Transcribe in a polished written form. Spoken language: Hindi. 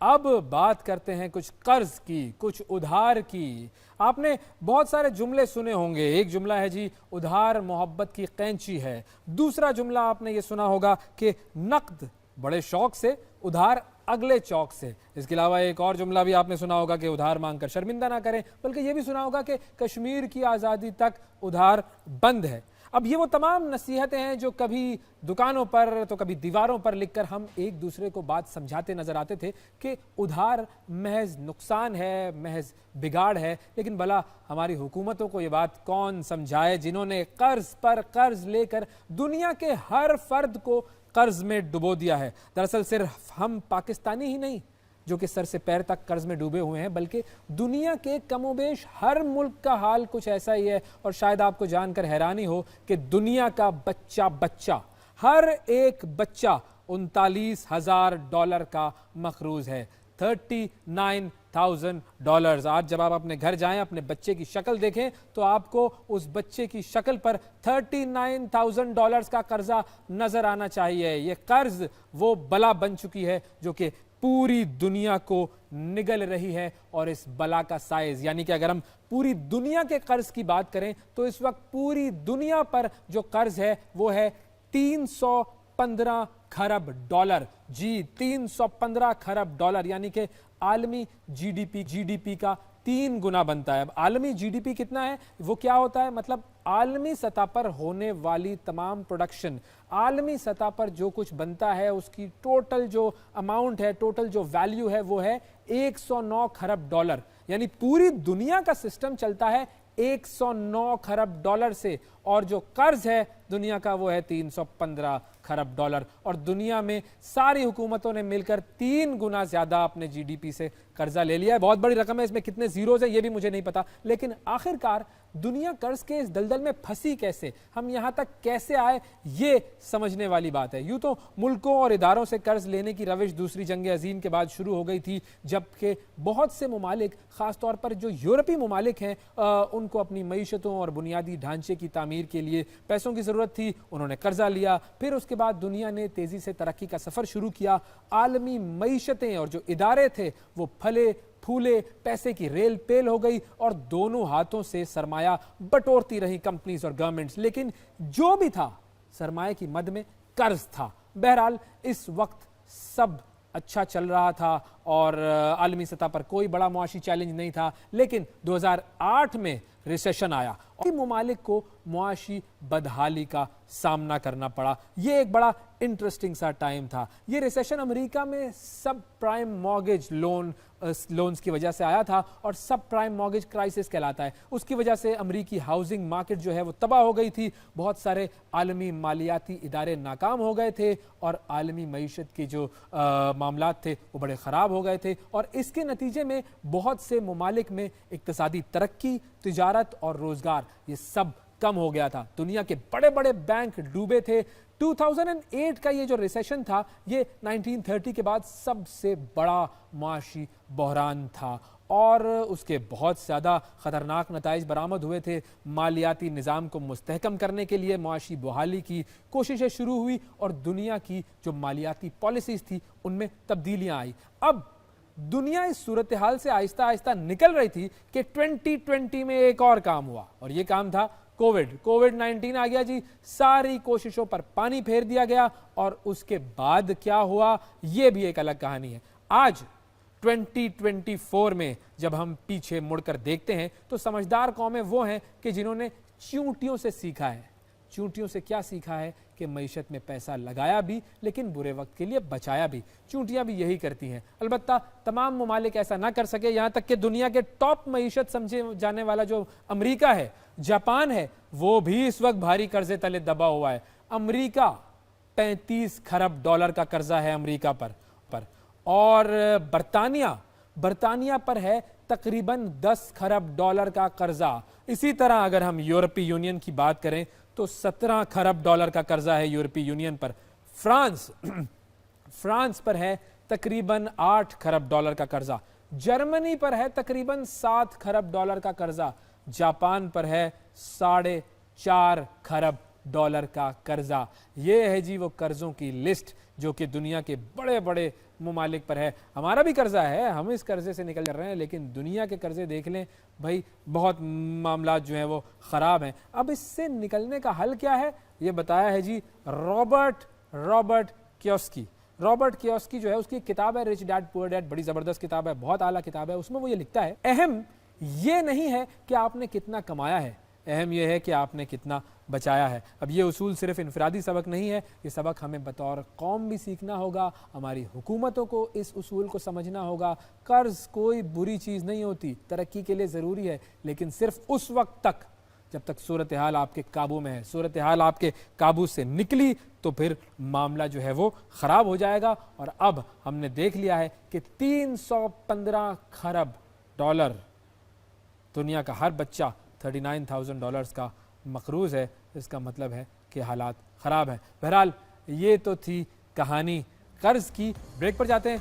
अब बात करते हैं कुछ कर्ज की, कुछ उधार की। आपने बहुत सारे जुमले सुने होंगे। एक जुमला है जी, उधार मोहब्बत की कैंची है। दूसरा जुमला आपने ये सुना होगा कि नकद बड़े शौक से, उधार अगले चौक से। इसके अलावा एक और जुमला भी आपने सुना होगा कि उधार मांगकर शर्मिंदा ना करें, बल्कि ये भी सुना होगा कि कश्मीर की आज़ादी तक उधार बंद है। अब ये वो तमाम नसीहतें हैं जो कभी दुकानों पर तो कभी दीवारों पर लिखकर हम एक दूसरे को बात समझाते नजर आते थे कि उधार महज नुकसान है, महज बिगाड़ है। लेकिन भला हमारी हुकूमतों को ये बात कौन समझाए जिन्होंने कर्ज पर कर्ज लेकर दुनिया के हर फर्द को कर्ज में डुबो दिया है। दरअसल सिर्फ हम पाकिस्तानी ही नहीं जो कि सर से पैर तक कर्ज में डूबे हुए हैं, बल्कि दुनिया के कमोबेश हर मुल्क का हाल कुछ ऐसा ही है। और शायद आपको जानकर हैरानी हो कि दुनिया का बच्चा बच्चा, हर एक बच्चा $39,000 का मखरूज है। $39,000। आज जब आप अपने घर जाएं, अपने बच्चे की शक्ल देखें तो आपको उस बच्चे की शक्ल पर $39,000 का कर्जा नजर आना चाहिए। यह कर्ज वो बला बन चुकी है जो कि पूरी दुनिया को निगल रही है। और इस बला का साइज, यानी कि अगर हम पूरी दुनिया के कर्ज की बात करें तो इस वक्त पूरी दुनिया पर जो कर्ज है वो है $315 खरब। जी, $315 खरब, यानी कि आलमी जीडीपी का 3 गुना बनता है। अब आलमी जीडीपी कितना है, वो क्या होता है, मतलब आलमी सतह पर होने वाली तमाम प्रोडक्शन, आलमी सतह पर जो कुछ बनता है उसकी टोटल जो अमाउंट है, टोटल जो वैल्यू है वो है $109 खरब। यानी पूरी दुनिया का सिस्टम चलता है $109 खरब से, और जो कर्ज है दुनिया का वो है $315 खरब। और दुनिया में सारी हुकूमतों ने मिलकर 3 गुना ज्यादा अपने जीडीपी से कर्जा ले लिया है। बहुत बड़ी रकम है, इसमें कितने जीरोज है ये भी मुझे नहीं पता। लेकिन आखिरकार दुनिया कर्ज के इस दलदल में फंसी कैसे, हम यहां तक कैसे आए, ये समझने वाली बात है। यूं तो मुल्कों और इदारों से कर्ज लेने की रविश दूसरी जंग अजीम के बाद शुरू हो गई थी, जबकि बहुत से ममालिक, खासतौर पर जो यूरोपीय ममालिक हैं, उनको अपनी मईशतों और बुनियादी ढांचे की तामीर के लिए पैसों की जरूरत थी। उन्होंने कर्जा लिया। फिर उसके बाद दुनिया ने तेजी से तरक्की का सफर शुरू किया। आलमी मईशतें और जो इदारे थे वो फले फूले, पैसे की रेल पेल हो गई और दोनों हाथों से सरमाया बटोरती रही कंपनीज और गवर्नमेंट्स। लेकिन जो भी था, सरमाए की मद में कर्ज था। बहरहाल इस वक्त सब अच्छा चल रहा था और आलमी सतह पर कोई बड़ा मुआशी चैलेंज नहीं था। लेकिन 2008 में रिसेशन आया और ममालिक को मुआशी बदहाली का सामना करना पड़ा। ये एक बड़ा इंटरेस्टिंग सा टाइम था। ये रिसेशन अमेरिका में सब प्राइम मॉर्गेज लोन्स की वजह से आया था और सब प्राइम मॉर्गेज क्राइसिस कहलाता है। उसकी वजह से अमेरिकी हाउसिंग मार्केट जो है वो तबाह हो गई थी। बहुत सारे आलमी मालियाती इदारे नाकाम हो गए थे और आलमी मईशत के जो मामलात थे वो बड़े ख़राब हो गए थे। और इसके नतीजे में बहुत से ममालिक में इक्तिसादी तरक्की, तिजारत और रोज़गार ये सब कम हो गया था। दुनिया के बड़े बड़े बैंक डूबे थे। 2008 का ये जो रिसेशन था ये 1930 के बाद सबसे बड़ा मुआशी बहरान था और उसके बहुत ज़्यादा ख़तरनाक नताइज बरामद हुए थे। मालियाती निज़ाम को मुस्तहकम करने के लिए मुआशी बहाली की कोशिशें शुरू हुई और दुनिया की जो मालियाती पॉलिसीज़ थी उनमें तब्दीलियाँ आई। अब दुनिया इस सूरत हाल से आहिस्ता आहिस्ता निकल रही थी कि 2020 में एक और काम हुआ और ये काम था कोविड-19 आ गया जी। सारी कोशिशों पर पानी फेर दिया गया और उसके बाद क्या हुआ ये भी एक अलग कहानी है। आज 2024 में जब हम पीछे मुड़कर देखते हैं तो समझदार कौमें वो हैं कि जिन्होंने चींटियों से सीखा है। चींटियों से क्या सीखा है कि मईशत में पैसा लगाया भी लेकिन बुरे वक्त के लिए बचाया भी। चींटियां भी यही करती हैं। अलबत्ता तमाम ममालिक ऐसा ना कर सके, यहां तक कि दुनिया के टॉप मईशत समझे जाने वाला जो अमेरिका है, जापान है, वो भी इस वक्त भारी कर्जे तले दबा हुआ है। अमेरिका $35 खरब का कर्जा है अमेरिका पर और बरतानिया पर है तकरीबन $10 खरब का कर्जा। इसी तरह अगर हम यूरोपीय यूनियन की बात करें तो $17 खरब का कर्जा है यूरोपीय यूनियन पर। फ्रांस पर है तकरीबन $8 खरब का कर्जा। जर्मनी पर है तकरीबन $7 खरब का कर्जा। जापान पर है $4.5 खरब का कर्जा। ये है जी वो कर्जों की लिस्ट जो कि दुनिया के बड़े बड़े मुमालिक पर है। हमारा भी कर्जा है, हम इस कर्जे से निकल रहे हैं, लेकिन दुनिया के कर्जे देख लें भाई, बहुत मामला जो हैं वो ख़राब हैं। अब इससे निकलने का हल क्या है, ये बताया है जी रॉबर्ट कियोस्की। रॉबर्ट कियोस्की जो है, उसकी किताब है रिच डैड पुअर डैड, बड़ी ज़बरदस्त किताब है, बहुत आला किताब है। उसमें वो ये लिखता है, अहम ये नहीं है कि आपने कितना कमाया है, अहम यह है कि आपने कितना बचाया है। अब ये उसूल सिर्फ इनफरादी सबक नहीं है, ये सबक हमें बतौर कौम भी सीखना होगा, हमारी हुकूमतों को इस उसूल को समझना होगा। कर्ज कोई बुरी चीज़ नहीं होती, तरक्की के लिए ज़रूरी है, लेकिन सिर्फ उस वक्त तक जब तक सूरत हाल आपके काबू में है। सूरत हाल आपके काबू से निकली तो फिर मामला जो है वो ख़राब हो जाएगा। और अब हमने देख लिया है कि 315 खरब डॉलर दुनिया का हर बच्चा $39,000 का मकरूज़ है। इसका मतलब है कि हालात ख़राब हैं। बहरहाल ये तो थी कहानी कर्ज़ की। ब्रेक पर जाते हैं।